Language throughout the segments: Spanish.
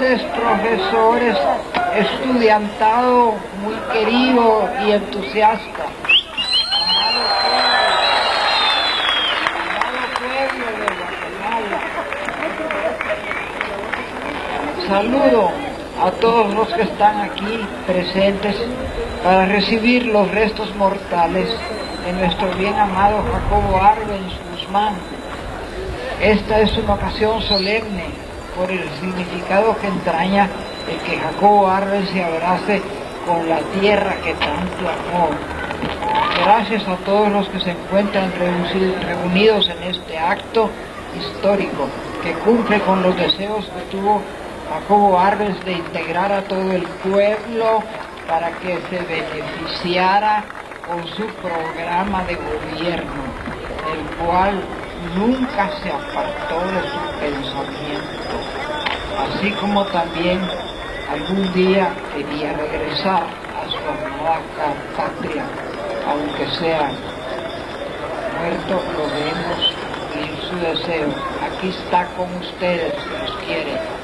padres, profesores, estudiantado muy querido y entusiasta. Amado pueblo de Guatemala. Saludo a todos los que están aquí presentes para recibir los restos mortales de nuestro bien amado Jacobo Arbenz Guzmán. Esta es una ocasión solemne por el significado que entraña el que Jacobo Arbenz se abrace con la tierra que tanto amó. Gracias a todos los que se encuentran reunidos en este acto histórico que cumple con los deseos que tuvo Jacobo Arbenz de integrar a todo el pueblo para que se beneficiara con su programa de gobierno, el cual nunca se apartó de su pensamiento, así como también algún día quería regresar a su amada patria, aunque sea muerto, lo vemos en su deseo. Aquí está con ustedes, si los quiere.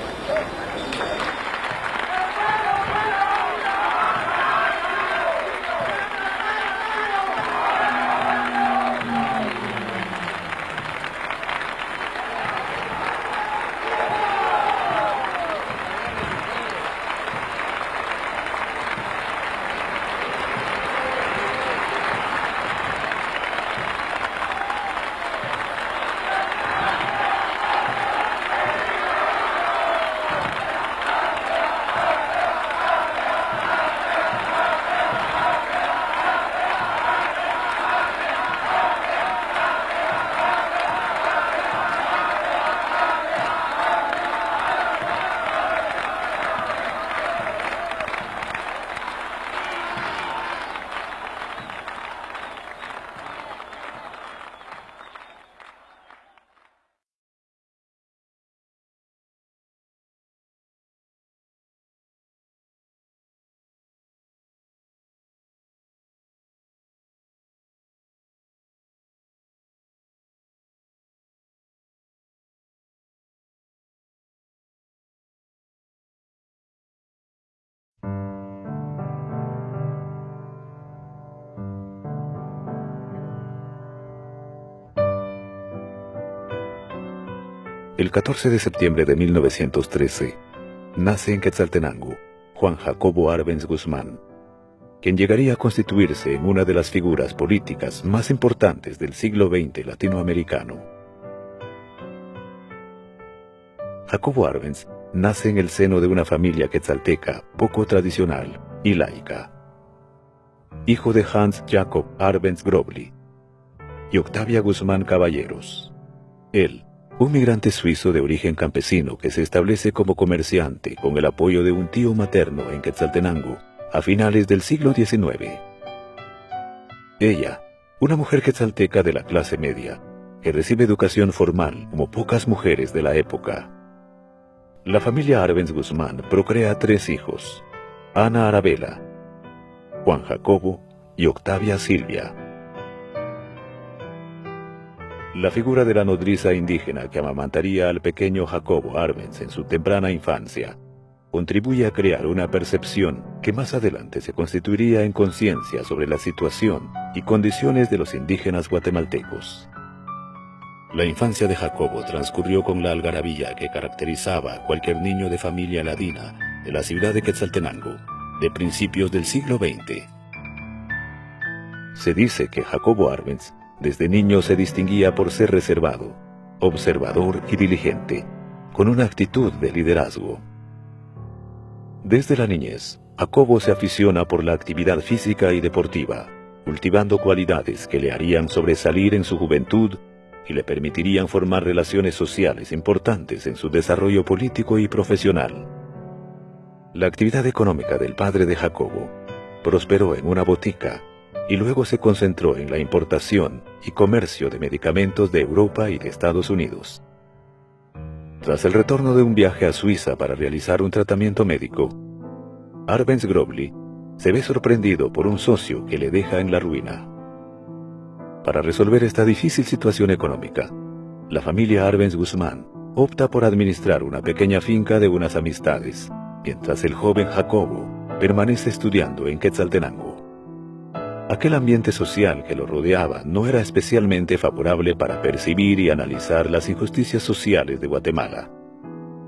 El 14 de septiembre de 1913, nace en Quetzaltenango Juan Jacobo Arbenz Guzmán, quien llegaría a constituirse en una de las figuras políticas más importantes del siglo XX latinoamericano. Jacobo Arbenz nace en el seno de una familia quetzalteca poco tradicional y laica. Hijo de Hans Jacob Arbenz Grobli y Octavia Guzmán Caballeros. Él, un migrante suizo de origen campesino que se establece como comerciante con el apoyo de un tío materno en Quetzaltenango a finales del siglo XIX. Ella, una mujer quetzalteca de la clase media, que recibe educación formal como pocas mujeres de la época. La familia Arbenz Guzmán procrea 3 hijos: Ana Arabella, Juan Jacobo y Octavia Silvia. La figura de la nodriza indígena que amamantaría al pequeño Jacobo Arbenz en su temprana infancia contribuye a crear una percepción que más adelante se constituiría en conciencia sobre la situación y condiciones de los indígenas guatemaltecos. La infancia de Jacobo transcurrió con la algarabía que caracterizaba a cualquier niño de familia ladina de la ciudad de Quetzaltenango de principios del siglo XX. Se dice que Jacobo Arbenz desde niño se distinguía por ser reservado, observador y diligente, con una actitud de liderazgo. Desde la niñez, Jacobo se aficiona por la actividad física y deportiva, cultivando cualidades que le harían sobresalir en su juventud y le permitirían formar relaciones sociales importantes en su desarrollo político y profesional. La actividad económica del padre de Jacobo prosperó en una botica y luego se concentró en la importación y comercio de medicamentos de Europa y de Estados Unidos. Tras el retorno de un viaje a Suiza para realizar un tratamiento médico, Arbenz Grobli se ve sorprendido por un socio que le deja en la ruina. Para resolver esta difícil situación económica, la familia Arbenz Guzmán opta por administrar una pequeña finca de unas amistades, mientras el joven Jacobo permanece estudiando en Quetzaltenango. Aquel ambiente social que lo rodeaba no era especialmente favorable para percibir y analizar las injusticias sociales de Guatemala.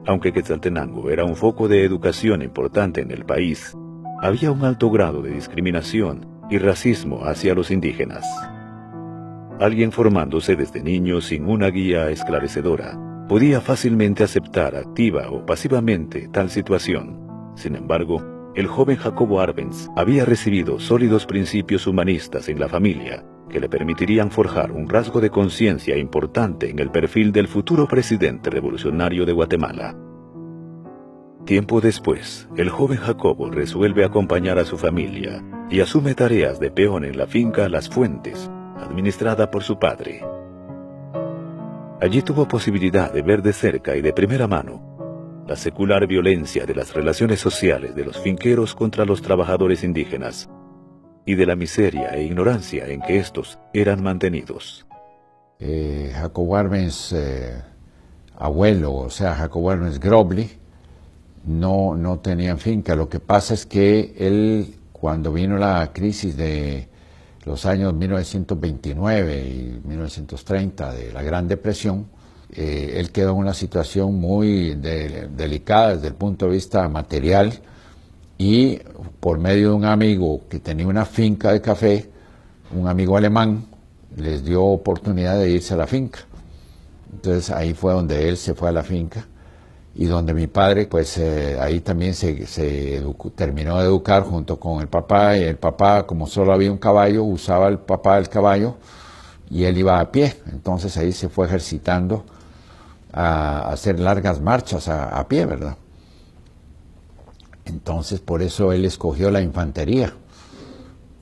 Aunque Quetzaltenango era un foco de educación importante en el país, había un alto grado de discriminación y racismo hacia los indígenas. Alguien formándose desde niño sin una guía esclarecedora podía fácilmente aceptar activa o pasivamente tal situación. Sin embargo, el joven Jacobo Arbenz había recibido sólidos principios humanistas en la familia que le permitirían forjar un rasgo de conciencia importante en el perfil del futuro presidente revolucionario de Guatemala. Tiempo después, el joven Jacobo resuelve acompañar a su familia y asume tareas de peón en la finca Las Fuentes, administrada por su padre. Allí tuvo posibilidad de ver de cerca y de primera mano la secular violencia de las relaciones sociales de los finqueros contra los trabajadores indígenas y de la miseria e ignorancia en que estos eran mantenidos. Jacobo Arbenz, abuelo, o sea, Jacobo Arbenz Grobli, no tenía finca. Lo que pasa es que él, cuando vino la crisis de los años 1929 y 1930 de la Gran Depresión, él quedó en una situación muy delicada desde el punto de vista material, y por medio de un amigo que tenía una finca de café, un amigo alemán, les dio oportunidad de irse a la finca. Entonces ahí fue donde él se fue a la finca, y donde mi padre, pues ahí también terminó de educar junto con el papá, y el papá, como solo había un caballo, usaba el papá el caballo y él iba a pie. Entonces ahí se fue ejercitando a hacer largas marchas a pie, ¿verdad? Entonces por eso él escogió la infantería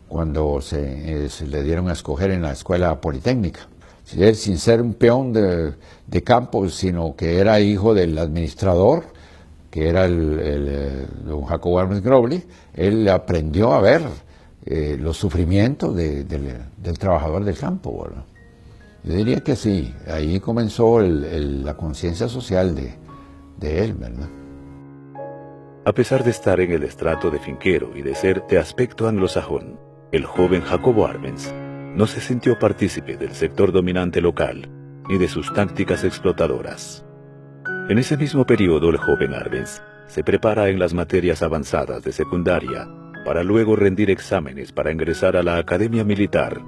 cuando se le dieron a escoger en la escuela politécnica. Él, sin ser un peón de campo, sino que era hijo del administrador, que era don Jacobo Arbenz Grobli, él aprendió a ver los sufrimientos del trabajador del campo, ¿verdad? Yo diría que sí, ahí comenzó la conciencia social de él, ¿verdad? A pesar de estar en el estrato de finquero y de ser de aspecto anglosajón, el joven Jacobo Arbenz no se sintió partícipe del sector dominante local ni de sus tácticas explotadoras. En ese mismo periodo, el joven Arbenz se prepara en las materias avanzadas de secundaria para luego rendir exámenes para ingresar a la Academia Militar.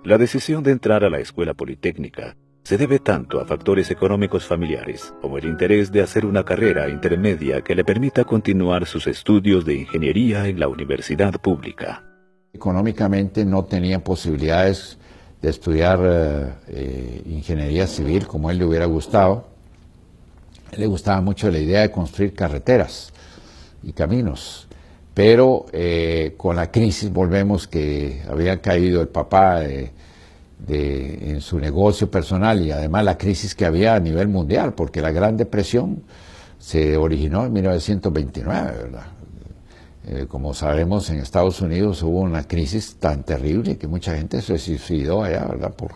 La decisión de entrar a la Escuela Politécnica se debe tanto a factores económicos familiares como el interés de hacer una carrera intermedia que le permita continuar sus estudios de ingeniería en la universidad pública. Económicamente no tenía posibilidades de estudiar ingeniería civil como a él le hubiera gustado. A él le gustaba mucho la idea de construir carreteras y caminos, pero con la crisis, volvemos, que había caído el papá en su negocio personal, y además la crisis que había a nivel mundial, porque la Gran Depresión se originó en 1929, ¿verdad? Como sabemos, en Estados Unidos hubo una crisis tan terrible que mucha gente se suicidó allá, ¿verdad? Por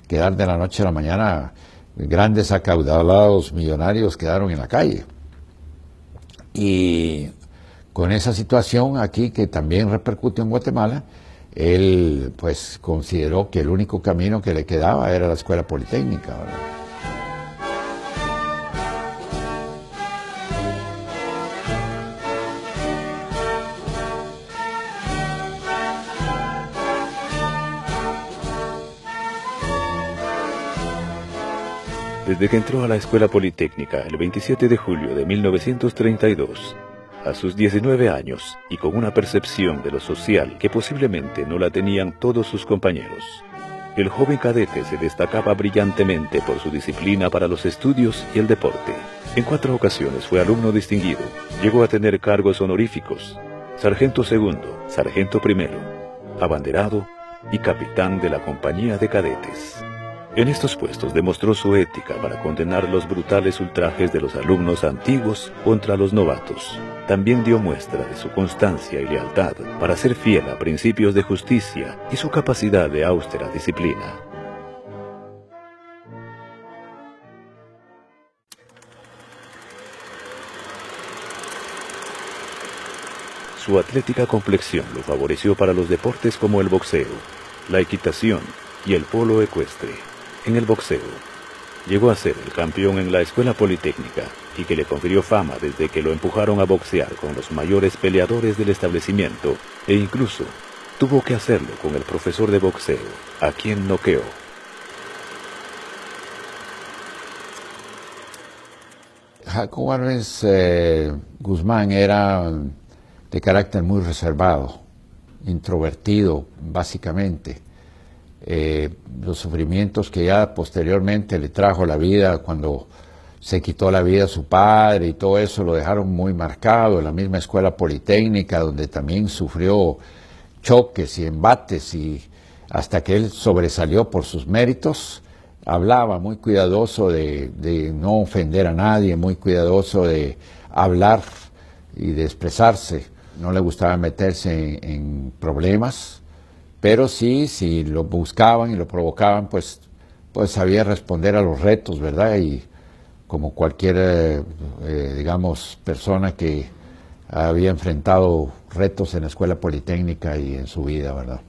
quedar de la noche a la mañana, grandes acaudalados millonarios quedaron en la calle. Y con esa situación aquí, que también repercutió en Guatemala, él pues consideró que el único camino que le quedaba era la Escuela Politécnica, ¿verdad? Desde que entró a la Escuela Politécnica el 27 de julio de 1932, a sus 19 años y con una percepción de lo social que posiblemente no la tenían todos sus compañeros, el joven cadete se destacaba brillantemente por su disciplina para los estudios y el deporte. En 4 ocasiones fue alumno distinguido, llegó a tener cargos honoríficos: sargento segundo, sargento primero, abanderado y capitán de la compañía de cadetes. En estos puestos demostró su ética para condenar los brutales ultrajes de los alumnos antiguos contra los novatos. También dio muestra de su constancia y lealtad para ser fiel a principios de justicia y su capacidad de austera disciplina. Su atlética complexión lo favoreció para los deportes como el boxeo, la equitación y el polo ecuestre. En el boxeo, llegó a ser el campeón en la escuela politécnica y que le confirió fama desde que lo empujaron a boxear con los mayores peleadores del establecimiento e incluso tuvo que hacerlo con el profesor de boxeo, a quien noqueó. Jacobo Arbenz Guzmán era de carácter muy reservado, introvertido básicamente. Los sufrimientos que ya posteriormente le trajo la vida cuando se quitó la vida a su padre y todo eso lo dejaron muy marcado en la misma escuela politécnica donde también sufrió choques y embates y hasta que él sobresalió por sus méritos. Hablaba muy cuidadoso de no ofender a nadie, muy cuidadoso de hablar y de expresarse. No le gustaba meterse en problemas, pero sí, si lo buscaban y lo provocaban, pues sabía responder a los retos, ¿verdad? Y como cualquier, digamos, persona que había enfrentado retos en la escuela politécnica y en su vida, ¿verdad?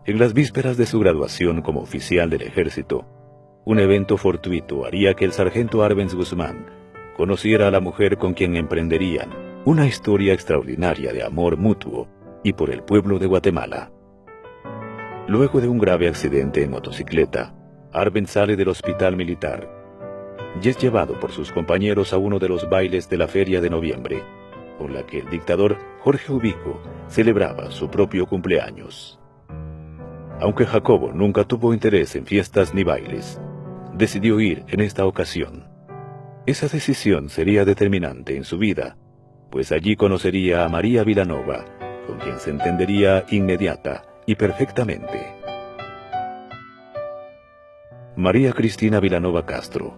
En las vísperas de su graduación como oficial del ejército, un evento fortuito haría que el sargento Arbenz Guzmán conociera a la mujer con quien emprenderían una historia extraordinaria de amor mutuo y por el pueblo de Guatemala. Luego de un grave accidente en motocicleta, Arbenz sale del hospital militar y es llevado por sus compañeros a uno de los bailes de la Feria de Noviembre, con la que el dictador Jorge Ubico celebraba su propio cumpleaños. Aunque Jacobo nunca tuvo interés en fiestas ni bailes, decidió ir en esta ocasión. Esa decisión sería determinante en su vida, pues allí conocería a María Vilanova, con quien se entendería inmediata y perfectamente. María Cristina Vilanova Castro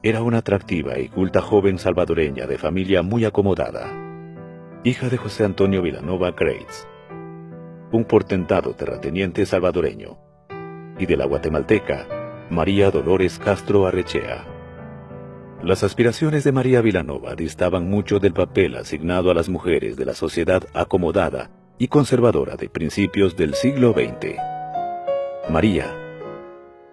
era una atractiva y culta joven salvadoreña de familia muy acomodada, hija de José Antonio Vilanova Kreitz, un portentado terrateniente salvadoreño, y de la guatemalteca María Dolores Castro Arrechea. Las aspiraciones de María Vilanova distaban mucho del papel asignado a las mujeres de la sociedad acomodada y conservadora de principios del siglo XX. María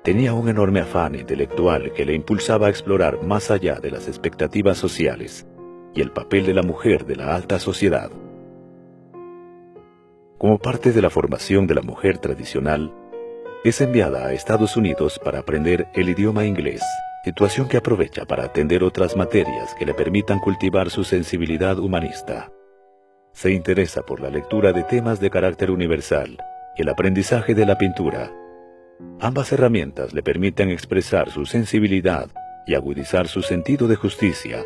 tenía un enorme afán intelectual que le impulsaba a explorar más allá de las expectativas sociales y el papel de la mujer de la alta sociedad. Como parte de la formación de la mujer tradicional, es enviada a Estados Unidos para aprender el idioma inglés, situación que aprovecha para atender otras materias que le permitan cultivar su sensibilidad humanista. Se interesa por la lectura de temas de carácter universal y el aprendizaje de la pintura. Ambas herramientas le permiten expresar su sensibilidad y agudizar su sentido de justicia,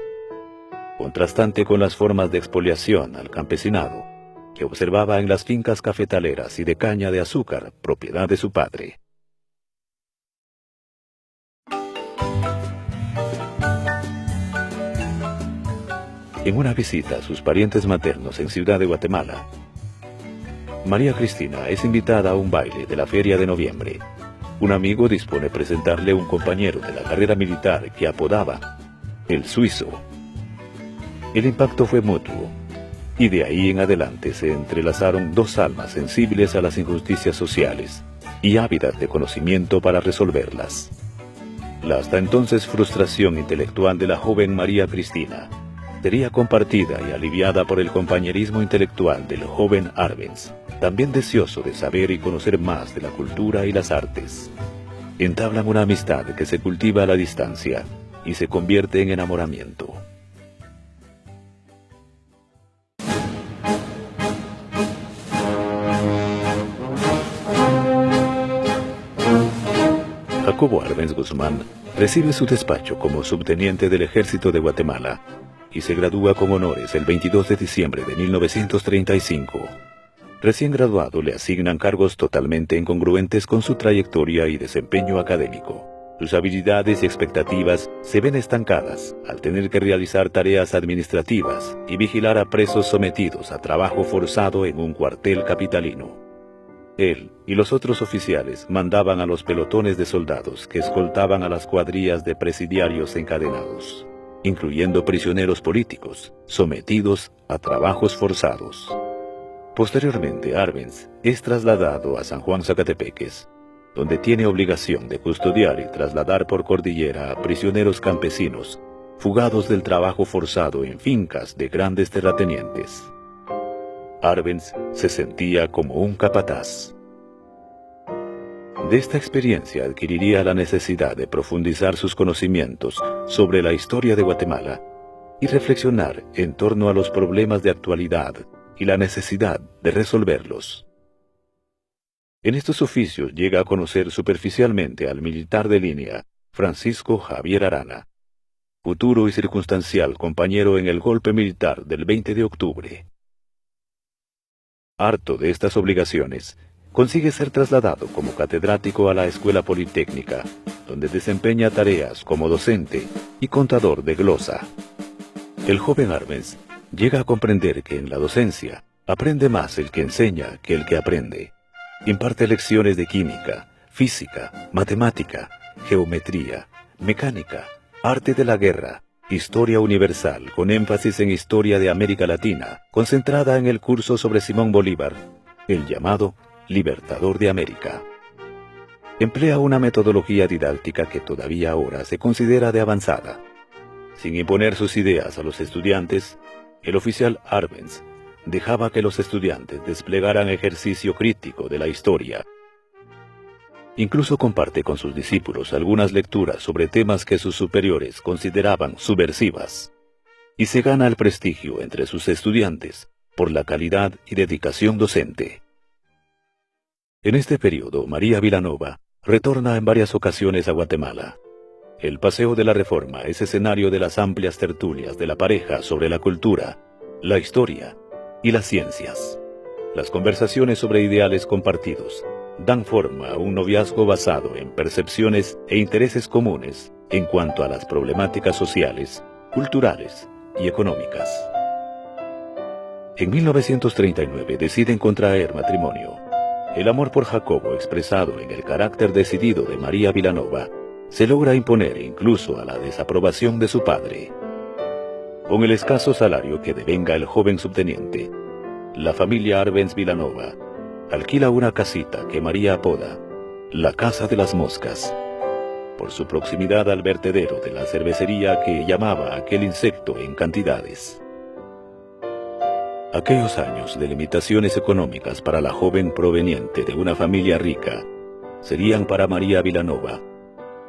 contrastante con las formas de expoliación al campesinado que observaba en las fincas cafetaleras y de caña de azúcar, propiedad de su padre. En una visita a sus parientes maternos en Ciudad de Guatemala, María Cristina es invitada a un baile de la Feria de Noviembre. Un amigo dispone presentarle un compañero de la carrera militar que apodaba El Suizo. El impacto fue mutuo, y de ahí en adelante se entrelazaron dos almas sensibles a las injusticias sociales y ávidas de conocimiento para resolverlas. La hasta entonces frustración intelectual de la joven María Cristina sería compartida y aliviada por el compañerismo intelectual del joven Arbenz, también deseoso de saber y conocer más de la cultura y las artes. Entablan una amistad que se cultiva a la distancia y se convierte en enamoramiento. Jacobo Arbenz Guzmán recibe su despacho como subteniente del Ejército de Guatemala y se gradúa con honores el 22 de diciembre de 1935. Recién graduado le asignan cargos totalmente incongruentes con su trayectoria y desempeño académico. Sus habilidades y expectativas se ven estancadas al tener que realizar tareas administrativas y vigilar a presos sometidos a trabajo forzado en un cuartel capitalino. Él y los otros oficiales mandaban a los pelotones de soldados que escoltaban a las cuadrillas de presidiarios encadenados. incluyendo prisioneros políticos, sometidos a trabajos forzados. Posteriormente, Arbenz es trasladado a San Juan Zacatepeques, donde tiene obligación de custodiar y trasladar por cordillera a prisioneros campesinos, fugados del trabajo forzado en fincas de grandes terratenientes. Arbenz se sentía como un capataz. De esta experiencia adquiriría la necesidad de profundizar sus conocimientos sobre la historia de Guatemala y reflexionar en torno a los problemas de actualidad y la necesidad de resolverlos. En estos oficios llega a conocer superficialmente al militar de línea Francisco Javier Arana, futuro y circunstancial compañero en el golpe militar del 20 de octubre. Harto de estas obligaciones, consigue ser trasladado como catedrático a la Escuela Politécnica, donde desempeña tareas como docente y contador de glosa. El joven Arbenz llega a comprender que en la docencia aprende más el que enseña que el que aprende. Imparte lecciones de química, física, matemática, geometría, mecánica, arte de la guerra, historia universal con énfasis en historia de América Latina, concentrada en el curso sobre Simón Bolívar, el llamado Libertador de América. Emplea una metodología didáctica que todavía ahora se considera de avanzada. Sin imponer sus ideas a los estudiantes, el oficial Arbenz dejaba que los estudiantes desplegaran ejercicio crítico de la historia. Incluso comparte con sus discípulos algunas lecturas sobre temas que sus superiores consideraban subversivas, y se gana el prestigio entre sus estudiantes por la calidad y dedicación docente. En este periodo, María Vilanova retorna en varias ocasiones a Guatemala. El Paseo de la Reforma es escenario de las amplias tertulias de la pareja sobre la cultura, la historia y las ciencias. Las conversaciones sobre ideales compartidos dan forma a un noviazgo basado en percepciones e intereses comunes en cuanto a las problemáticas sociales, culturales y económicas. En 1939 deciden contraer matrimonio. El amor por Jacobo, expresado en el carácter decidido de María Vilanova, se logra imponer incluso a la desaprobación de su padre. Con el escaso salario que devenga el joven subteniente, la familia Arbenz Vilanova alquila una casita que María apoda la Casa de las Moscas, por su proximidad al vertedero de la cervecería que llamaba a aquel insecto en cantidades. Aquellos años de limitaciones económicas para la joven proveniente de una familia rica serían para María Vilanova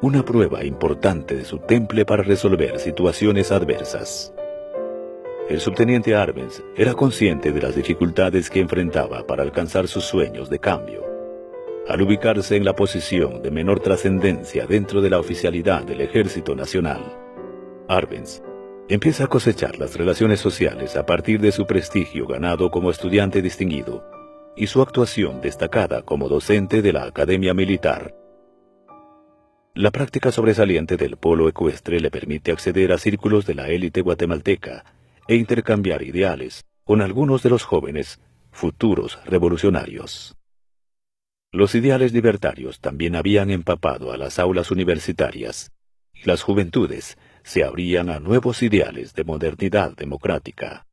una prueba importante de su temple para resolver situaciones adversas. El subteniente Arbenz era consciente de las dificultades que enfrentaba para alcanzar sus sueños de cambio. Al ubicarse en la posición de menor trascendencia dentro de la oficialidad del Ejército Nacional, Arbenz empieza a cosechar las relaciones sociales a partir de su prestigio ganado como estudiante distinguido y su actuación destacada como docente de la Academia Militar. La práctica sobresaliente del polo ecuestre le permite acceder a círculos de la élite guatemalteca e intercambiar ideales con algunos de los jóvenes futuros revolucionarios. Los ideales libertarios también habían empapado a las aulas universitarias, y las juventudes se abrían a nuevos ideales de modernidad democrática.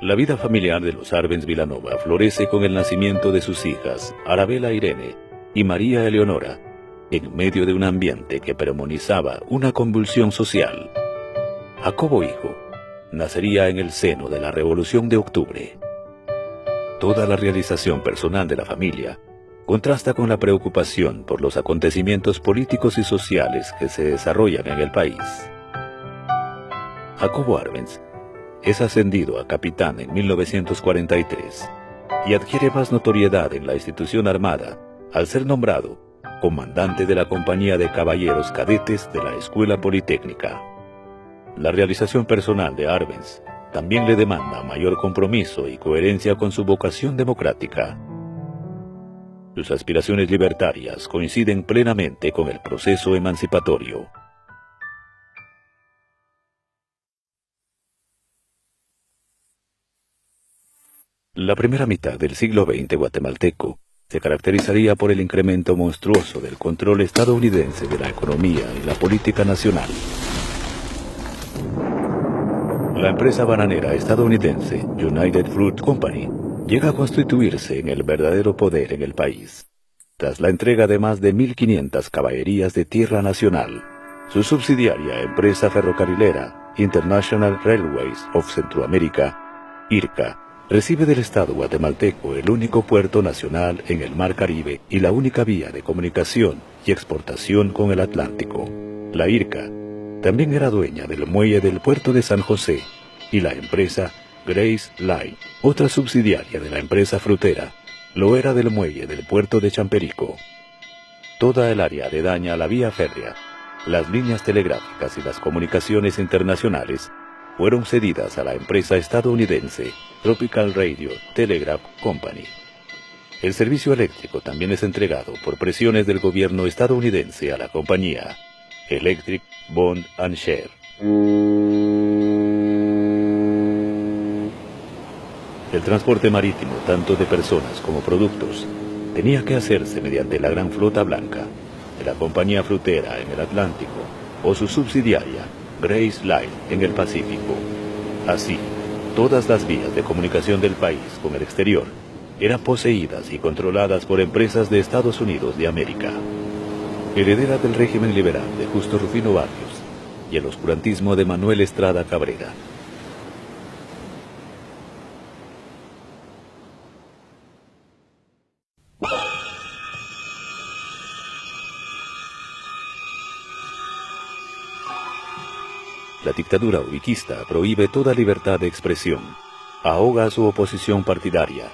La vida familiar de los Arbenz Vilanova florece con el nacimiento de sus hijas, Arabela Irene y María Eleonora, en medio de un ambiente que premonizaba una convulsión social. Jacobo hijo nacería en el seno de la Revolución de Octubre. Toda la realización personal de la familia contrasta con la preocupación por los acontecimientos políticos y sociales que se desarrollan en el país. Jacobo Arbenz es ascendido a capitán en 1943 y adquiere más notoriedad en la institución armada al ser nombrado comandante de la Compañía de Caballeros Cadetes de la Escuela Politécnica. La realización personal de Arbenz también le demanda mayor compromiso y coherencia con su vocación democrática. Sus aspiraciones libertarias coinciden plenamente con el proceso emancipatorio. La primera mitad del siglo XX guatemalteco se caracterizaría por el incremento monstruoso del control estadounidense de la economía y la política nacional. La empresa bananera estadounidense United Fruit Company llega a constituirse en el verdadero poder en el país. Tras la entrega de más de 1.500 caballerías de tierra nacional, su subsidiaria empresa ferrocarrilera International Railways of Centroamérica, IRCA, recibe del Estado guatemalteco el único puerto nacional en el Mar Caribe y la única vía de comunicación y exportación con el Atlántico. La IRCA también era dueña del muelle del puerto de San José y la empresa Grace Line, otra subsidiaria de la empresa frutera, lo era del muelle del puerto de Champerico. Toda el área aledaña a la vía férrea, las líneas telegráficas y las comunicaciones internacionales fueron cedidas a la empresa estadounidense Tropical Radio Telegraph Company. El servicio eléctrico también es entregado por presiones del gobierno estadounidense a la compañía Electric Bond and Share. El transporte marítimo, tanto de personas como productos, tenía que hacerse mediante la gran flota blanca de la compañía frutera en el Atlántico o su subsidiaria Grace Line en el Pacífico. Así, todas las vías de comunicación del país con el exterior eran poseídas y controladas por empresas de Estados Unidos de América. Heredera del régimen liberal de Justo Rufino Barrios y el oscurantismo de Manuel Estrada Cabrera. La dictadura ubiquista prohíbe toda libertad de expresión, ahoga su oposición partidaria,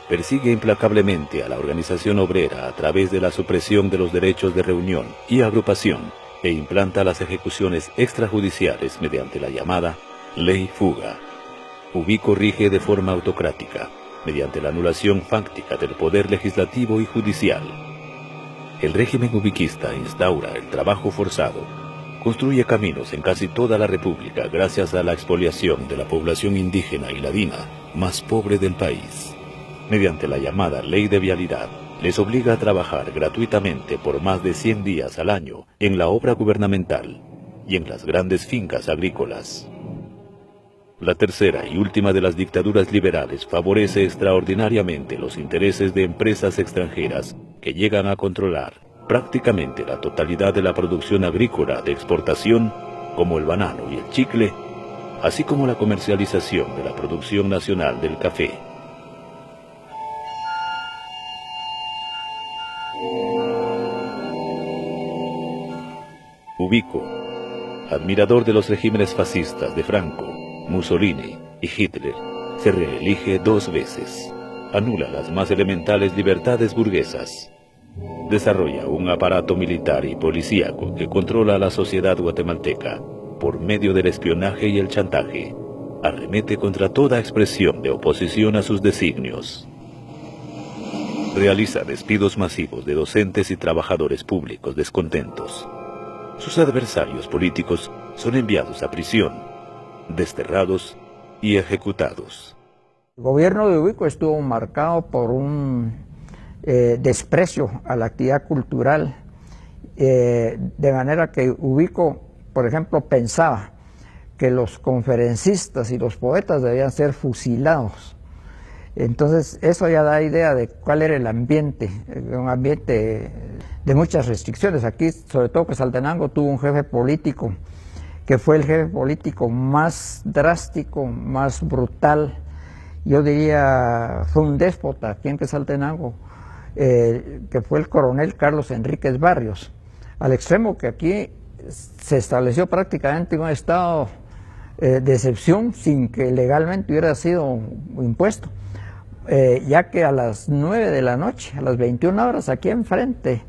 persigue implacablemente a la organización obrera a través de la supresión de los derechos de reunión y agrupación e implanta las ejecuciones extrajudiciales mediante la llamada Ley Fuga. Ubico rige de forma autocrática, mediante la anulación fáctica del poder legislativo y judicial. El régimen ubiquista instaura el trabajo forzado, construye caminos en casi toda la República gracias a la expoliación de la población indígena y ladina más pobre del país. Mediante la llamada Ley de Vialidad, les obliga a trabajar gratuitamente por más de 100 días al año en la obra gubernamental y en las grandes fincas agrícolas. La tercera y última de las dictaduras liberales favorece extraordinariamente los intereses de empresas extranjeras que llegan a controlar prácticamente la totalidad de la producción agrícola de exportación, como el banano y el chicle, así como la comercialización de la producción nacional del café. Ubico, admirador de los regímenes fascistas de Franco, Mussolini y Hitler, se reelige 2 veces. Anula las más elementales libertades burguesas. Desarrolla un aparato militar y policíaco que controla a la sociedad guatemalteca por medio del espionaje y el chantaje. Arremete contra toda expresión de oposición a sus designios. Realiza despidos masivos de docentes y trabajadores públicos descontentos. Sus adversarios políticos son enviados a prisión, desterrados y ejecutados. El gobierno de Ubico estuvo marcado por un desprecio a la actividad cultural, de manera que Ubico, por ejemplo, pensaba que los conferencistas y los poetas debían ser fusilados. Entonces eso ya da idea de cuál era el ambiente, un ambiente de muchas restricciones. Aquí, sobre todo, Quetzaltenango tuvo un jefe político que fue el jefe político más drástico, más brutal, yo diría fue un déspota aquí en Quetzaltenango, que fue el coronel Carlos Enríquez Barrios, al extremo que aquí se estableció prácticamente un estado de excepción sin que legalmente hubiera sido impuesto, ya que a las 9 de la noche, a las 21 horas, aquí enfrente,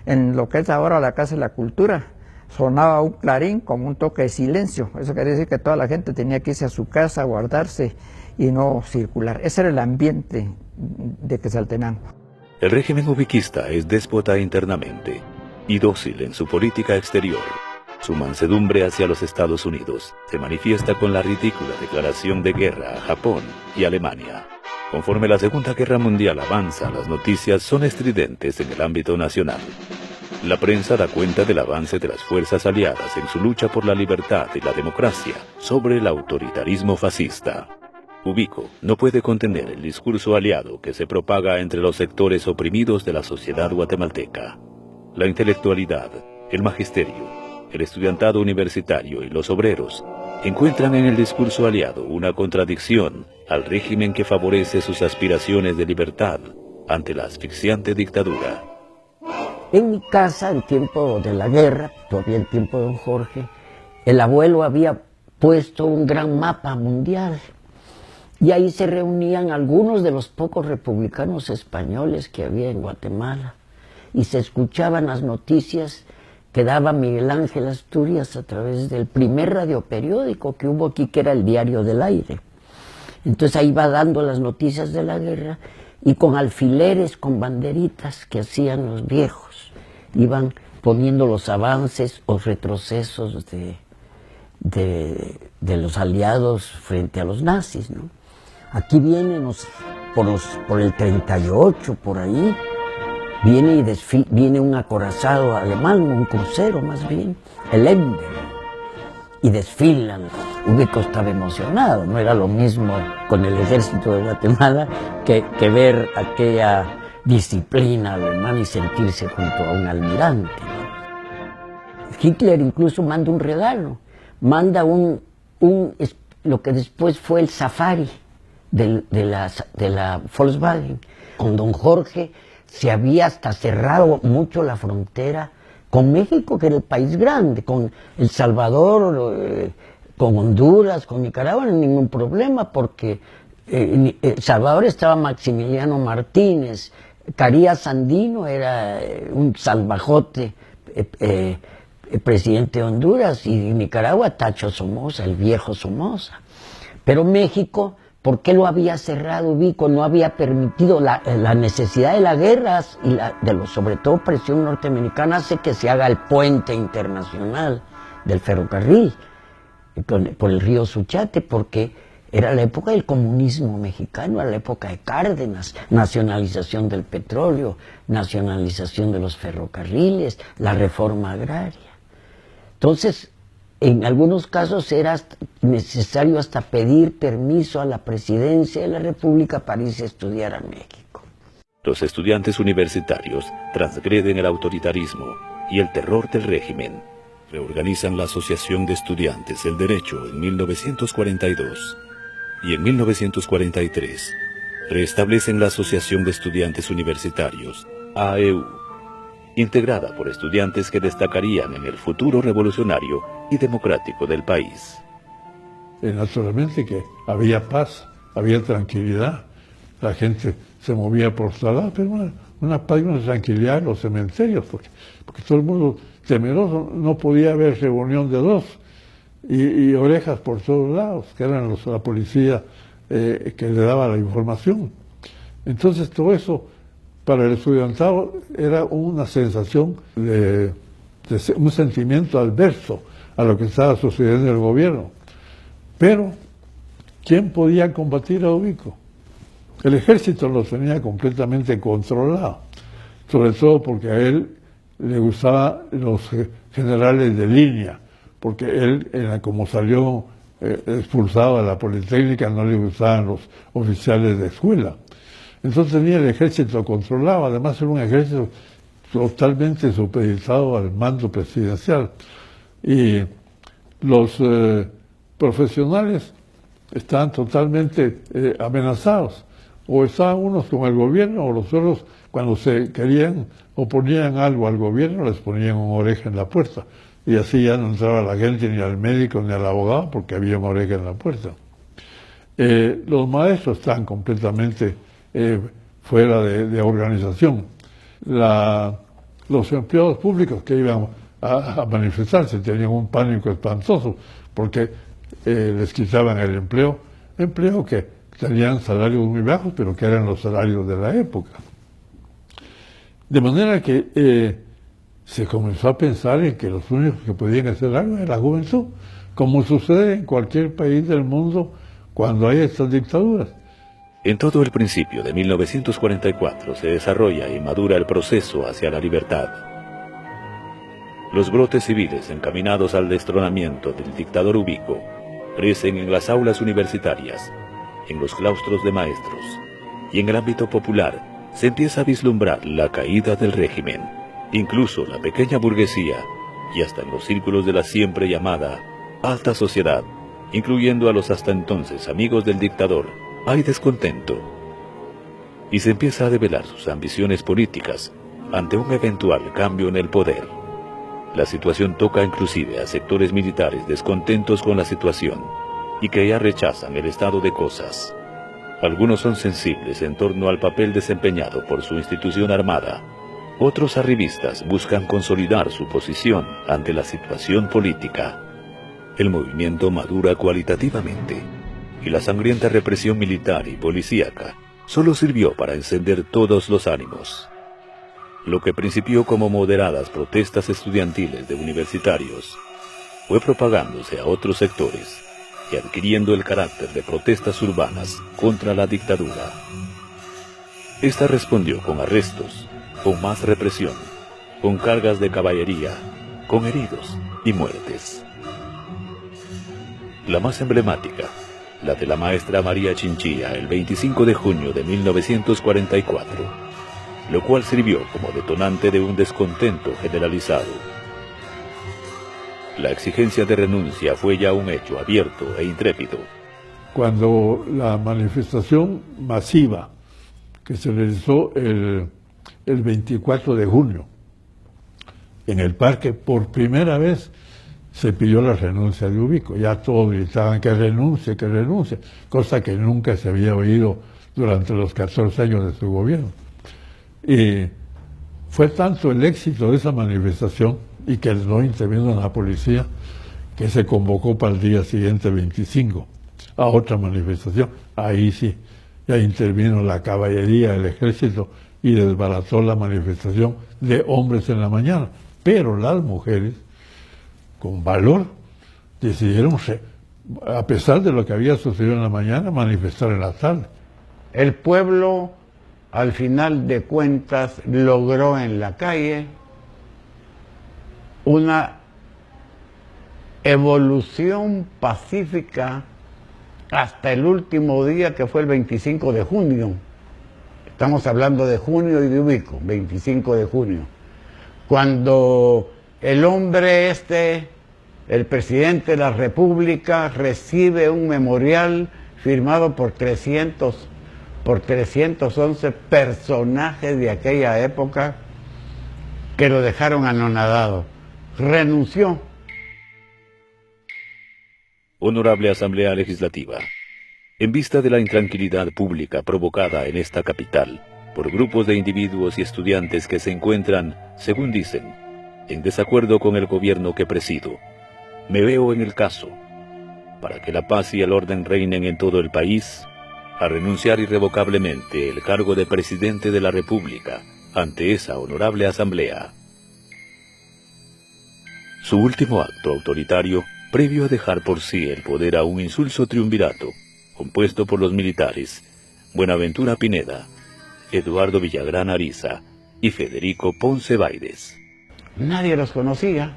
en lo que es ahora la Casa de la Cultura, sonaba un clarín como un toque de silencio. Eso quería decir que toda la gente tenía que irse a su casa, guardarse y no circular. Ese era el ambiente de Quetzaltenango. El régimen ubiquista es déspota internamente y dócil en su política exterior. Su mansedumbre hacia los Estados Unidos se manifiesta con la ridícula declaración de guerra a Japón y Alemania. Conforme la Segunda Guerra Mundial avanza, las noticias son estridentes en el ámbito nacional. La prensa da cuenta del avance de las fuerzas aliadas en su lucha por la libertad y la democracia sobre el autoritarismo fascista. Ubico no puede contener el discurso aliado que se propaga entre los sectores oprimidos de la sociedad guatemalteca. La intelectualidad, el magisterio, el estudiantado universitario y los obreros encuentran en el discurso aliado una contradicción al régimen que favorece sus aspiraciones de libertad ante la asfixiante dictadura. En mi casa, en tiempo de la guerra, todavía en tiempo de don Jorge, el abuelo había puesto un gran mapa mundial y ahí se reunían algunos de los pocos republicanos españoles que había en Guatemala y se escuchaban las noticias que daba Miguel Ángel Asturias a través del primer radioperiódico que hubo aquí, que era el Diario del Aire. Entonces ahí va dando las noticias de la guerra y con alfileres, con banderitas que hacían los viejos, iban poniendo los avances o retrocesos de los aliados frente a los nazis, ¿no? Aquí vienen por el 38, por ahí, viene un acorazado alemán, un crucero más bien, el Emden, y desfilan. Ubico estaba emocionado, no era lo mismo con el ejército de Guatemala que ver aquella disciplina alemana y sentirse junto a un almirante, ¿no? Hitler incluso manda un regalo, manda lo que después fue el Safari de la Volkswagen. Con don Jorge se había hasta cerrado mucho la frontera con México, que era el país grande, con El Salvador, con Honduras, con Nicaragua, no hay ningún problema, porque en El Salvador estaba Maximiliano Martínez, Carías Sandino era un salvajote presidente de Honduras, y en Nicaragua Tacho Somoza, el viejo Somoza. Pero México, ¿por qué lo había cerrado Ubico? No había permitido la necesidad de las guerras y sobre todo presión norteamericana hace que se haga el puente internacional del ferrocarril por el río Suchiate, porque era la época del comunismo mexicano, era la época de Cárdenas, nacionalización del petróleo, nacionalización de los ferrocarriles, la reforma agraria. Entonces, en algunos casos era necesario hasta pedir permiso a la presidencia de la República para irse a estudiar a México. Los estudiantes universitarios transgreden el autoritarismo y el terror del régimen. Reorganizan la Asociación de Estudiantes del Derecho en 1942 y en 1943 restablecen la Asociación de Estudiantes Universitarios, AEU, integrada por estudiantes que destacarían en el futuro revolucionario y democrático del país. Naturalmente que había paz, había tranquilidad, la gente se movía por todos lados, pero una paz y una tranquilidad en los cementerios, porque todo el mundo temeroso, no podía haber reunión de dos, y orejas por todos lados, que eran la policía que le daba la información. Entonces todo eso para el estudiantado era una sensación un sentimiento adverso a lo que estaba sucediendo en el gobierno. Pero, ¿quién podía combatir a Ubico? El ejército lo tenía completamente controlado, sobre todo porque a él le gustaban los generales de línea, porque él, como salió expulsado de la Politécnica, no le gustaban los oficiales de escuela. Entonces tenía el ejército controlado, además era un ejército totalmente supeditado al mando presidencial. Y los profesionales estaban totalmente amenazados. O estaban unos con el gobierno, o los otros, cuando se querían o ponían algo al gobierno, les ponían una oreja en la puerta. Y así ya no entraba la gente, ni al médico, ni al abogado, porque había una oreja en la puerta. Los maestros estaban completamente fuera de organización. Los empleados públicos que iban a manifestarse tenían un pánico espantoso, porque les quitaban el empleo que tenían salarios muy bajos, pero que eran los salarios de la época. De manera que se comenzó a pensar en que los únicos que podían hacer algo era la juventud, como sucede en cualquier país del mundo cuando hay estas dictaduras. En todo el principio de 1944 se desarrolla y madura el proceso hacia la libertad. Los brotes civiles encaminados al destronamiento del dictador Ubico crecen en las aulas universitarias, en los claustros de maestros, y en el ámbito popular se empieza a vislumbrar la caída del régimen. Incluso la pequeña burguesía, y hasta en los círculos de la siempre llamada alta sociedad, incluyendo a los hasta entonces amigos del dictador, hay descontento. Y se empieza a develar sus ambiciones políticas ante un eventual cambio en el poder. La situación toca inclusive a sectores militares descontentos con la situación y que ya rechazan el estado de cosas. Algunos son sensibles en torno al papel desempeñado por su institución armada. Otros arribistas buscan consolidar su posición ante la situación política. El movimiento madura cualitativamente, y la sangrienta represión militar y policíaca solo sirvió para encender todos los ánimos. Lo que principió como moderadas protestas estudiantiles de universitarios fue propagándose a otros sectores y adquiriendo el carácter de protestas urbanas contra la dictadura. Esta respondió con arrestos, con más represión, con cargas de caballería, con heridos y muertes. La más emblemática, la de la maestra María Chinchilla el 25 de junio de 1944, lo cual sirvió como detonante de un descontento generalizado. La exigencia de renuncia fue ya un hecho abierto e intrépido. Cuando la manifestación masiva que se realizó el 24 de junio en el parque, por primera vez se pidió la renuncia de Ubico. Ya todos gritaban que renuncie, cosa que nunca se había oído durante los 14 años de su gobierno. Y fue tanto el éxito de esa manifestación y que no intervino la policía, que se convocó para el día siguiente, 25, a otra manifestación. Ahí sí, ya intervino la caballería, el ejército, y desbarató la manifestación de hombres en la mañana. Pero las mujeres, con valor, decidieron, a pesar de lo que había sucedido en la mañana, manifestar en la tarde. El pueblo, al final de cuentas, logró en la calle una evolución pacífica hasta el último día, que fue el 25 de junio. Estamos hablando de junio y de Ubico, 25 de junio. Cuando el hombre el presidente de la República, recibe un memorial firmado por 311 personajes de aquella época que lo dejaron anonadado. Renunció. Honorable Asamblea Legislativa, en vista de la intranquilidad pública provocada en esta capital por grupos de individuos y estudiantes que se encuentran, según dicen, en desacuerdo con el gobierno que presido, me veo en el caso, para que la paz y el orden reinen en todo el país, a renunciar irrevocablemente el cargo de presidente de la República ante esa honorable asamblea. Su último acto autoritario, previo a dejar por sí el poder a un insulso triunvirato, compuesto por los militares Buenaventura Pineda, Eduardo Villagrán Ariza y Federico Ponce Báides. Nadie los conocía,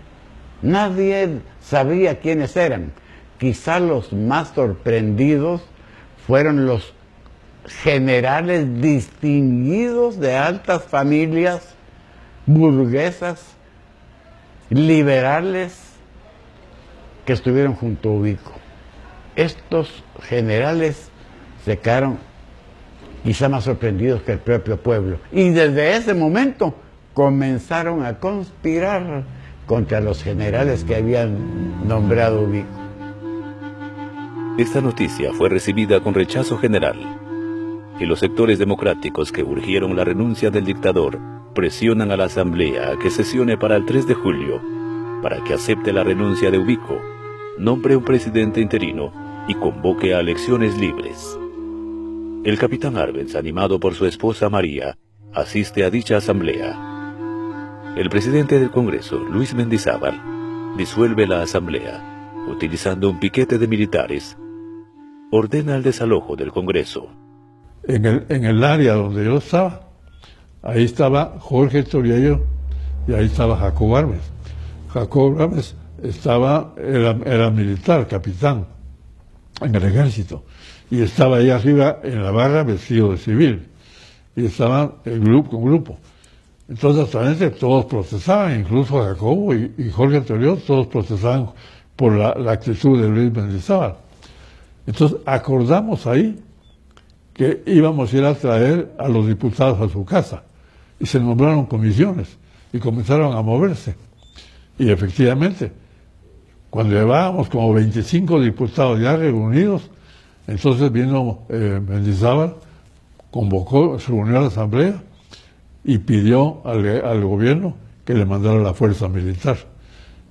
nadie sabía quiénes eran. Quizá los más sorprendidos fueron los generales distinguidos de altas familias burguesas, liberales, que estuvieron junto a Ubico. Estos generales se quedaron quizá más sorprendidos que el propio pueblo. Y desde ese momento comenzaron a conspirar contra los generales que habían nombrado Ubico. Esta noticia fue recibida con rechazo general, y los sectores democráticos que urgieron la renuncia del dictador presionan a la Asamblea a que sesione para el 3 de julio, para que acepte la renuncia de Ubico, nombre un presidente interino y convoque a elecciones libres. El capitán Arbenz, animado por su esposa María, asiste a dicha asamblea. El presidente del Congreso, Luis Mendizábal, disuelve la asamblea, utilizando un piquete de militares, ordena el desalojo del Congreso. en el área donde yo estaba, ahí estaba Jorge Toriello y ahí estaba Jacobo Arbenz. Jacobo Arbenz era militar, capitán en el ejército, y estaba ahí arriba en la barra vestido de civil, y estaban el grupo. Entonces, actualmente todos protestaban, incluso Jacobo y Jorge Toriello, todos protestaban por la actitud de Luis Mendizábal. Entonces, acordamos ahí que íbamos a ir a traer a los diputados a su casa, y se nombraron comisiones, y comenzaron a moverse. Y efectivamente, cuando llevábamos como 25 diputados ya reunidos, entonces vino Mendizábal, convocó, se reunió a la asamblea y pidió al gobierno que le mandara la fuerza militar.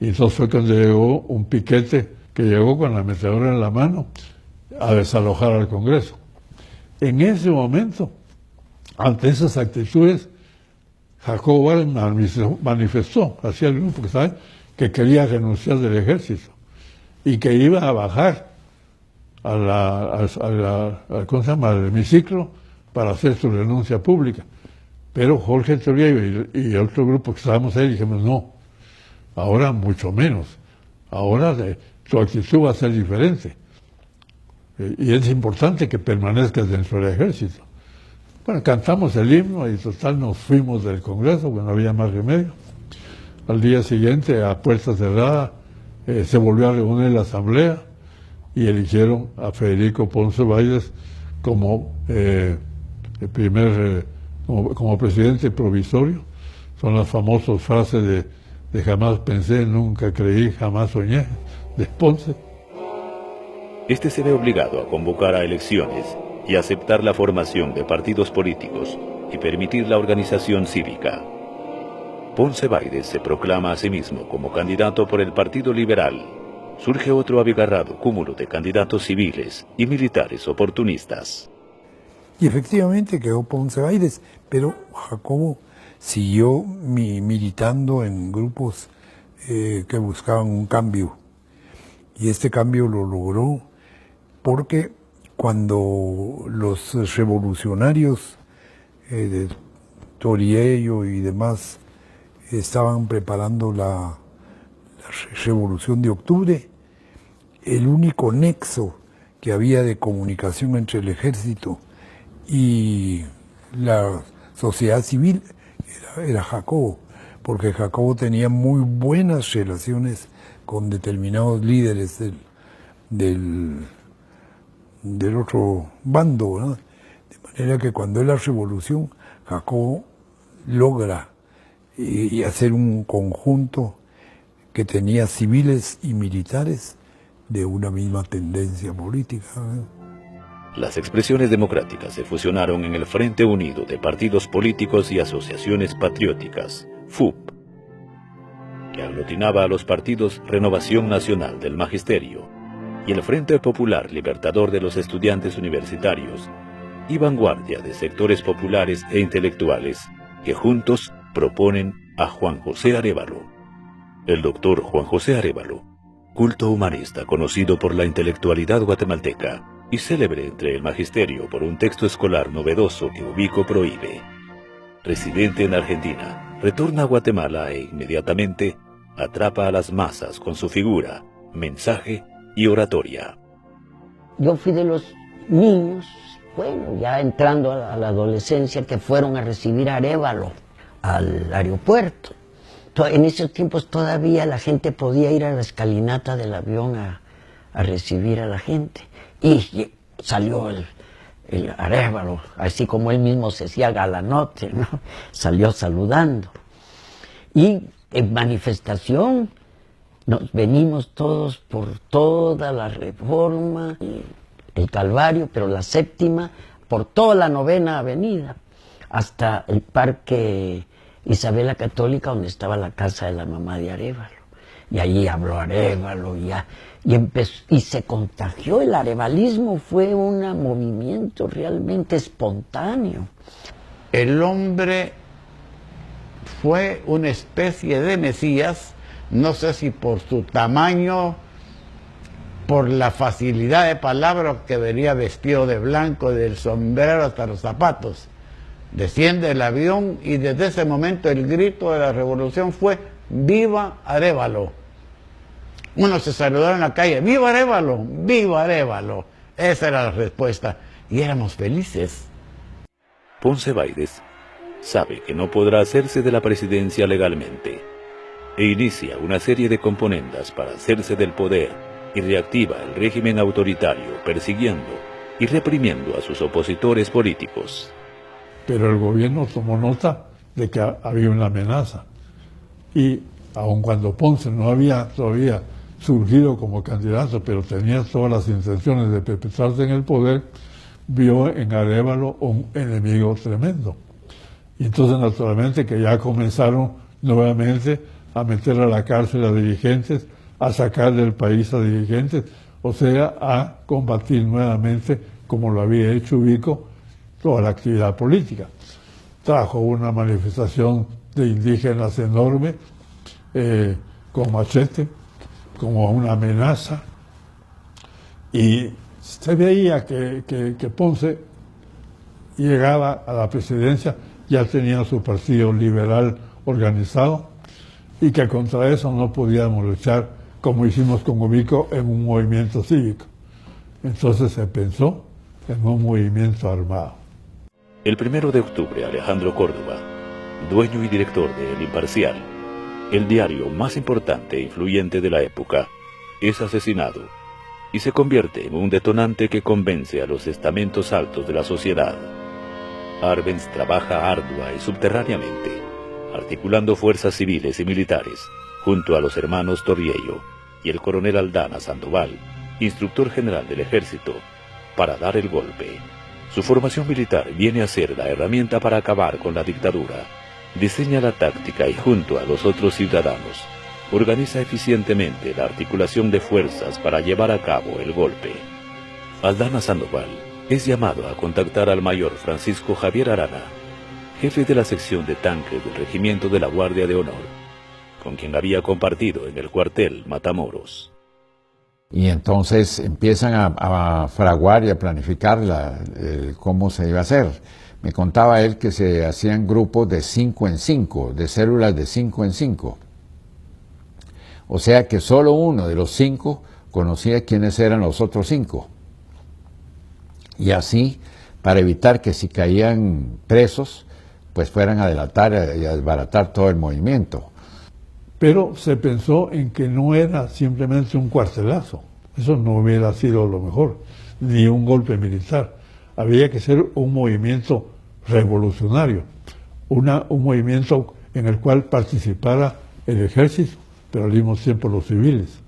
Y entonces fue cuando llegó un piquete que llegó con la metedora en la mano a desalojar al Congreso. En ese momento, ante esas actitudes, Jacobo Arbenz manifestó hacia el grupo que quería renunciar del ejército y que iba a bajar ¿cómo se llama?, al hemiciclo para hacer su renuncia pública. Pero Jorge Toriello y otro grupo que estábamos ahí dijimos, no, ahora mucho menos, ahora tu actitud va a ser diferente. Y es importante que permanezcas dentro del ejército. Bueno, cantamos el himno y total nos fuimos del Congreso, porque no había más remedio. Al día siguiente, a puerta cerrada, se volvió a reunir la asamblea y eligieron a Federico Ponce Báidez como como presidente provisorio. Son las famosas frases de jamás pensé, nunca creí, jamás soñé, de Ponce. Este se ve obligado a convocar a elecciones y aceptar la formación de partidos políticos y permitir la organización cívica. Ponce Báidez se proclama a sí mismo como candidato por el Partido Liberal. Surge otro abigarrado cúmulo de candidatos civiles y militares oportunistas. Y efectivamente quedó Ponce Báidez, pero Jacobo siguió militando en grupos que buscaban un cambio. Y este cambio lo logró porque cuando los revolucionarios de Toriello y demás estaban preparando la Revolución de Octubre, el único nexo que había de comunicación entre el ejército y la sociedad civil era Jacobo, porque Jacobo tenía muy buenas relaciones con determinados líderes del otro bando, ¿no? De manera que cuando es la revolución, Jacobo logra y hacer un conjunto que tenía civiles y militares de una misma tendencia política, ¿no? Las expresiones democráticas se fusionaron en el Frente Unido de Partidos Políticos y Asociaciones Patrióticas, FUP, que aglutinaba a los partidos Renovación Nacional del Magisterio y el Frente Popular Libertador de los Estudiantes Universitarios y Vanguardia de Sectores Populares e Intelectuales, que juntos proponen a Juan José Arévalo. El doctor Juan José Arévalo, culto humanista conocido por la intelectualidad guatemalteca y célebre entre el magisterio por un texto escolar novedoso que Ubico prohíbe. Residente en Argentina, retorna a Guatemala e inmediatamente atrapa a las masas con su figura, mensaje y oratoria. Yo fui de los niños, bueno, ya entrando a la adolescencia, que fueron a recibir a Arévalo al aeropuerto. En esos tiempos todavía la gente podía ir a la escalinata del avión a recibir a la gente. Y salió el Arévalo, así como él mismo se decía galanote, ¿no? Salió saludando. Y en manifestación nos venimos todos por toda la Reforma, el Calvario, pero la Séptima, por toda la 9ª Avenida, hasta el Parque Isabel la Católica, donde estaba la casa de la mamá de Arévalo. Y allí habló Arévalo y se contagió. El arevalismo fue un movimiento realmente espontáneo. El hombre fue una especie de Mesías, no sé si por su tamaño, por la facilidad de palabras que venía vestido de blanco, del sombrero hasta los zapatos. Desciende el avión y desde ese momento el grito de la revolución fue ¡Viva Arévalo! Uno se saludó en la calle, ¡Viva Arévalo! ¡Viva Arévalo! Esa era la respuesta y éramos felices. Ponce Báides sabe que no podrá hacerse de la presidencia legalmente e inicia una serie de componendas para hacerse del poder y reactiva el régimen autoritario persiguiendo y reprimiendo a sus opositores políticos. Pero el gobierno tomó nota de que había una amenaza y aun cuando Ponce no había todavía surgido como candidato, pero tenía todas las intenciones de perpetuarse en el poder, vio en Arévalo un enemigo tremendo. Y entonces naturalmente que ya comenzaron nuevamente a meter a la cárcel a dirigentes, a sacar del país a dirigentes, o sea, a combatir nuevamente, como lo había hecho Ubico, toda la actividad política. Trajo una manifestación de indígenas enorme, con machete, como una amenaza, y se veía que Ponce llegaba a la presidencia, ya tenía su partido liberal organizado, y que contra eso no podíamos luchar como hicimos con Ubico en un movimiento cívico. Entonces se pensó en un movimiento armado. El 1 de octubre, Alejandro Córdoba, dueño y director de El Imparcial, el diario más importante e influyente de la época, es asesinado y se convierte en un detonante que convence a los estamentos altos de la sociedad. Arbenz trabaja ardua y subterráneamente, articulando fuerzas civiles y militares, junto a los hermanos Torriello y el coronel Aldana Sandoval, instructor general del ejército, para dar el golpe. Su formación militar viene a ser la herramienta para acabar con la dictadura. Diseña la táctica y junto a los otros ciudadanos, organiza eficientemente la articulación de fuerzas para llevar a cabo el golpe. Aldana Sandoval es llamado a contactar al mayor Francisco Javier Arana, jefe de la sección de tanques del Regimiento de la Guardia de Honor, con quien había compartido en el cuartel Matamoros. Y entonces empiezan a fraguar y a planificar cómo se iba a hacer. Me contaba él que se hacían grupos de 5 en 5, de células de 5 en 5. O sea que solo uno de los 5 conocía quiénes eran los otros 5. Y así, para evitar que si caían presos, pues fueran a delatar y a desbaratar todo el movimiento. Pero se pensó en que no era simplemente un cuartelazo. Eso no hubiera sido lo mejor, ni un golpe militar. Había que ser un movimiento revolucionario, un movimiento en el cual participara el ejército, pero al mismo tiempo los civiles,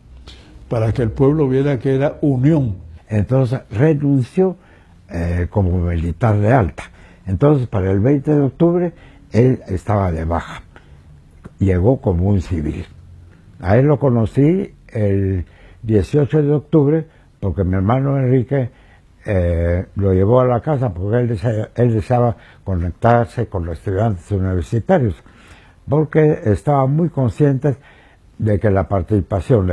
para que el pueblo viera que era unión. Entonces renunció como militar de alta. Entonces para el 20 de octubre él estaba de baja. Llegó como un civil. A él lo conocí el 18 de octubre porque mi hermano Enrique lo llevó a la casa porque él deseaba conectarse con los estudiantes universitarios, porque estaba muy consciente de que la participación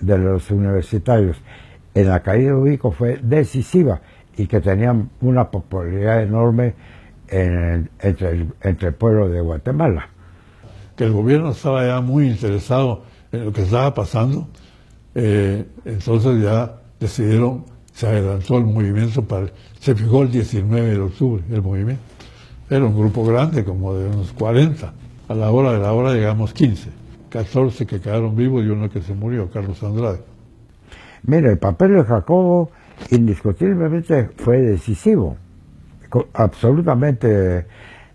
de los universitarios en la caída de Ubico fue decisiva y que tenían una popularidad enorme entre el pueblo de Guatemala. Que el gobierno estaba ya muy interesado en lo que estaba pasando, entonces ya decidieron, se adelantó el movimiento, se fijó el 19 de octubre el movimiento. Era un grupo grande, como de unos 40. A la hora de la hora llegamos 15, 14 que quedaron vivos y uno que se murió, Carlos Andrade. Mira, el papel de Jacobo indiscutiblemente fue decisivo, absolutamente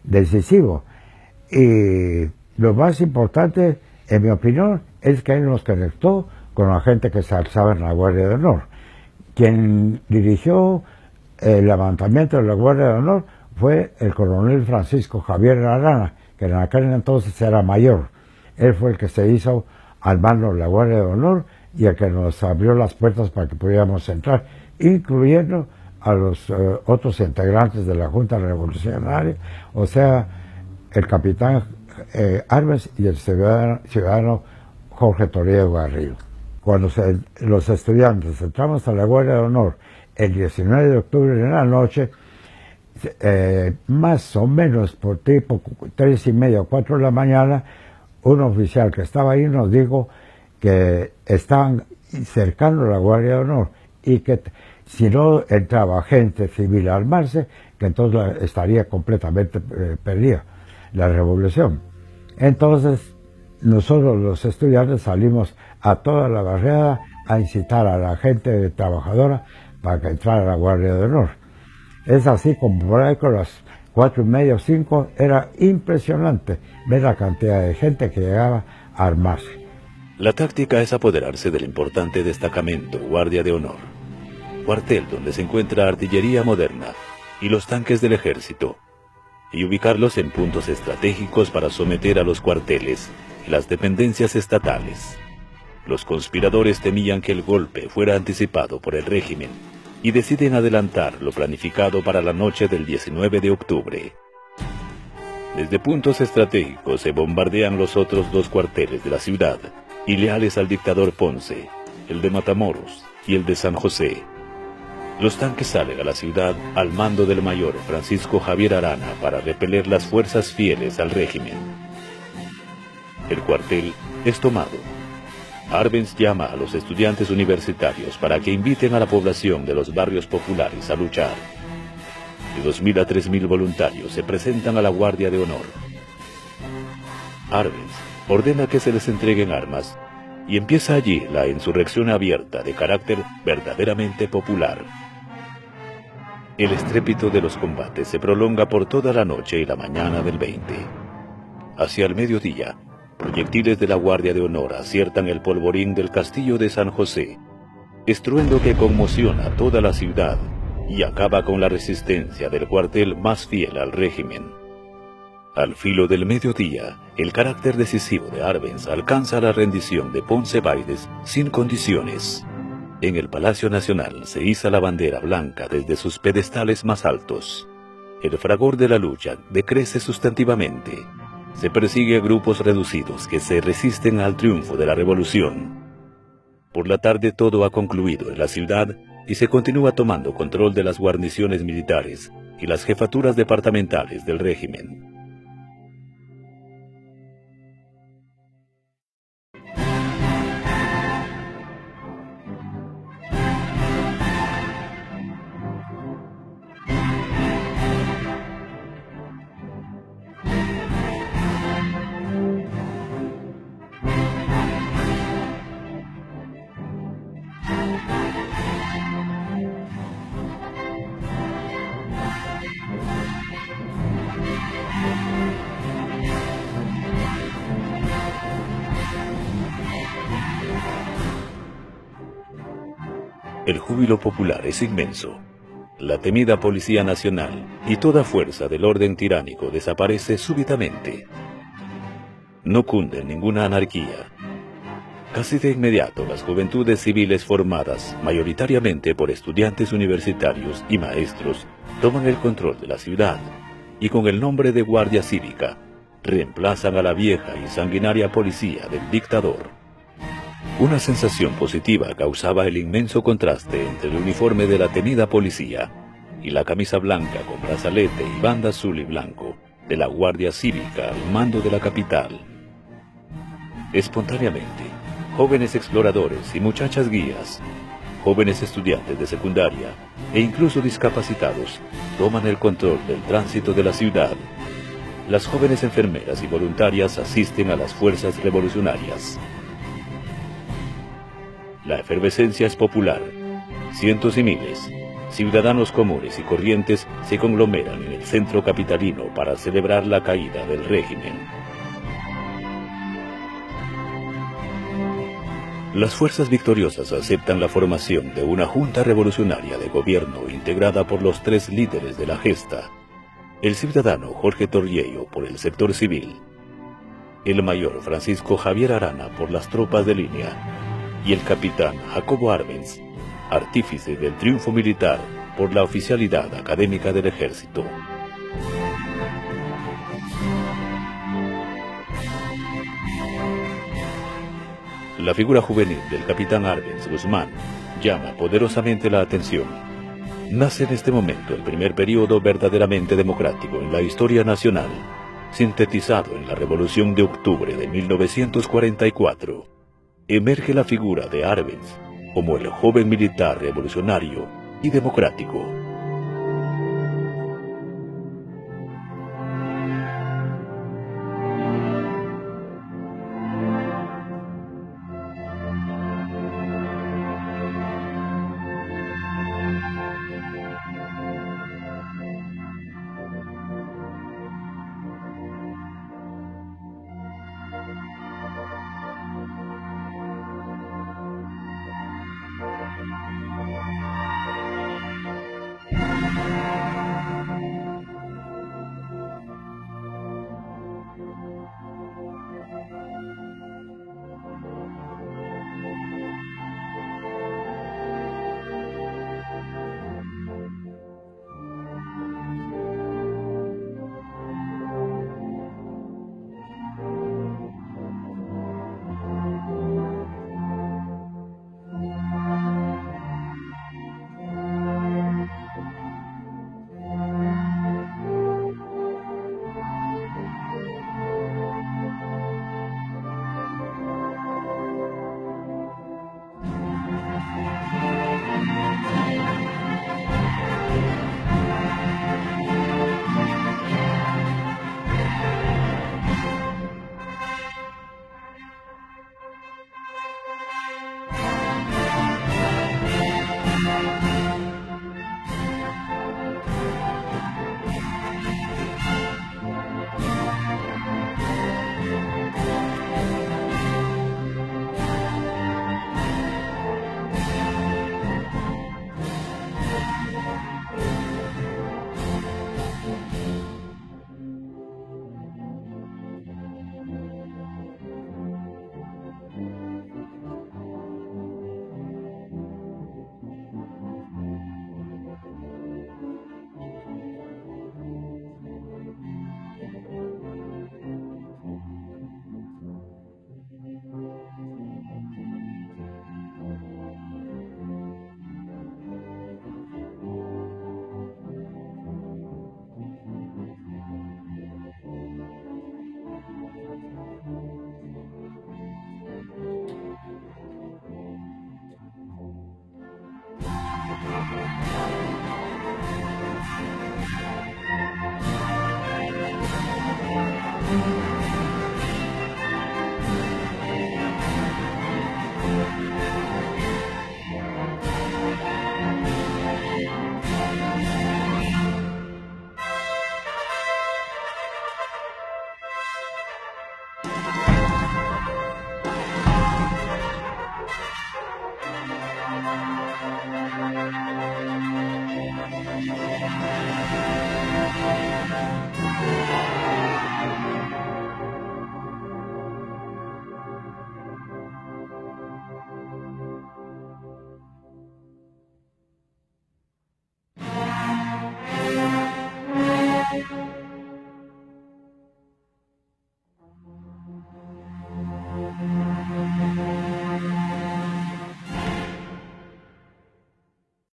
decisivo. Y lo más importante, en mi opinión, es que él nos conectó con la gente que se alzaba en la Guardia de Honor. Quien dirigió el levantamiento de la Guardia de Honor fue el coronel Francisco Javier Arana, que en aquel entonces era mayor. Él fue el que se hizo al mando de la Guardia de Honor y el que nos abrió las puertas para que pudiéramos entrar, incluyendo a los otros integrantes de la Junta Revolucionaria, o sea, el capitán Arbenz y el ciudadano Jorge Torriello Garrido. cuando los estudiantes entramos a la Guardia de Honor el 19 de octubre en la noche, más o menos por tipo 3:30 o 4 de la mañana, un oficial que estaba ahí nos dijo que estaban cercando la Guardia de Honor y que si no entraba gente civil a armarse, que entonces estaría completamente perdida la revolución. Entonces nosotros los estudiantes salimos a toda la barriada a incitar a la gente trabajadora para que entrara a la Guardia de Honor. Es así como por ahí con las 4:30 o 5 era impresionante ver la cantidad de gente que llegaba a armarse. La táctica es apoderarse del importante destacamento Guardia de Honor, cuartel donde se encuentra artillería moderna y los tanques del ejército, y ubicarlos en puntos estratégicos para someter a los cuarteles y las dependencias estatales. Los conspiradores temían que el golpe fuera anticipado por el régimen y deciden adelantar lo planificado para la noche del 19 de octubre. Desde puntos estratégicos se bombardean los otros 2 cuarteles de la ciudad y leales al dictador Ponce, el de Matamoros y el de San José. Los tanques salen a la ciudad al mando del mayor Francisco Javier Arana para repeler las fuerzas fieles al régimen. El cuartel es tomado. Arbenz llama a los estudiantes universitarios para que inviten a la población de los barrios populares a luchar. De 2.000 a 3.000 voluntarios se presentan a la Guardia de Honor. Arbenz ordena que se les entreguen armas y empieza allí la insurrección abierta de carácter verdaderamente popular. El estrépito de los combates se prolonga por toda la noche y la mañana del 20. Hacia el mediodía, proyectiles de la Guardia de Honor aciertan el polvorín del castillo de San José, estruendo que conmociona toda la ciudad y acaba con la resistencia del cuartel más fiel al régimen. Al filo del mediodía, el carácter decisivo de Arbenz alcanza la rendición de Ponce Baides sin condiciones. En el Palacio Nacional se iza la bandera blanca desde sus pedestales más altos. El fragor de la lucha decrece sustantivamente. Se persigue a grupos reducidos que se resisten al triunfo de la revolución. Por la tarde todo ha concluido en la ciudad y se continúa tomando control de las guarniciones militares y las jefaturas departamentales del régimen. El júbilo popular es inmenso. La temida Policía Nacional y toda fuerza del orden tiránico desaparece súbitamente. No cunde ninguna anarquía. Casi de inmediato las juventudes civiles formadas mayoritariamente por estudiantes universitarios y maestros toman el control de la ciudad y con el nombre de Guardia Cívica reemplazan a la vieja y sanguinaria policía del dictador. Una sensación positiva causaba el inmenso contraste entre el uniforme de la temida policía y la camisa blanca con brazalete y banda azul y blanco de la Guardia Cívica al mando de la capital. Espontáneamente, jóvenes exploradores y muchachas guías, jóvenes estudiantes de secundaria e incluso discapacitados toman el control del tránsito de la ciudad. Las jóvenes enfermeras y voluntarias asisten a las fuerzas revolucionarias. La efervescencia es popular. Cientos y miles, ciudadanos comunes y corrientes se conglomeran en el centro capitalino para celebrar la caída del régimen. Las fuerzas victoriosas aceptan la formación de una junta revolucionaria de gobierno integrada por los 3 líderes de la gesta: el ciudadano Jorge Torriello por el sector civil, el mayor Francisco Javier Arana por las tropas de línea y el capitán Jacobo Arbenz, artífice del triunfo militar por la oficialidad académica del ejército. La figura juvenil del capitán Arbenz Guzmán llama poderosamente la atención. Nace en este momento el primer periodo verdaderamente democrático en la historia nacional, sintetizado en la Revolución de Octubre de 1944. Emerge la figura de Arbenz como el joven militar revolucionario y democrático.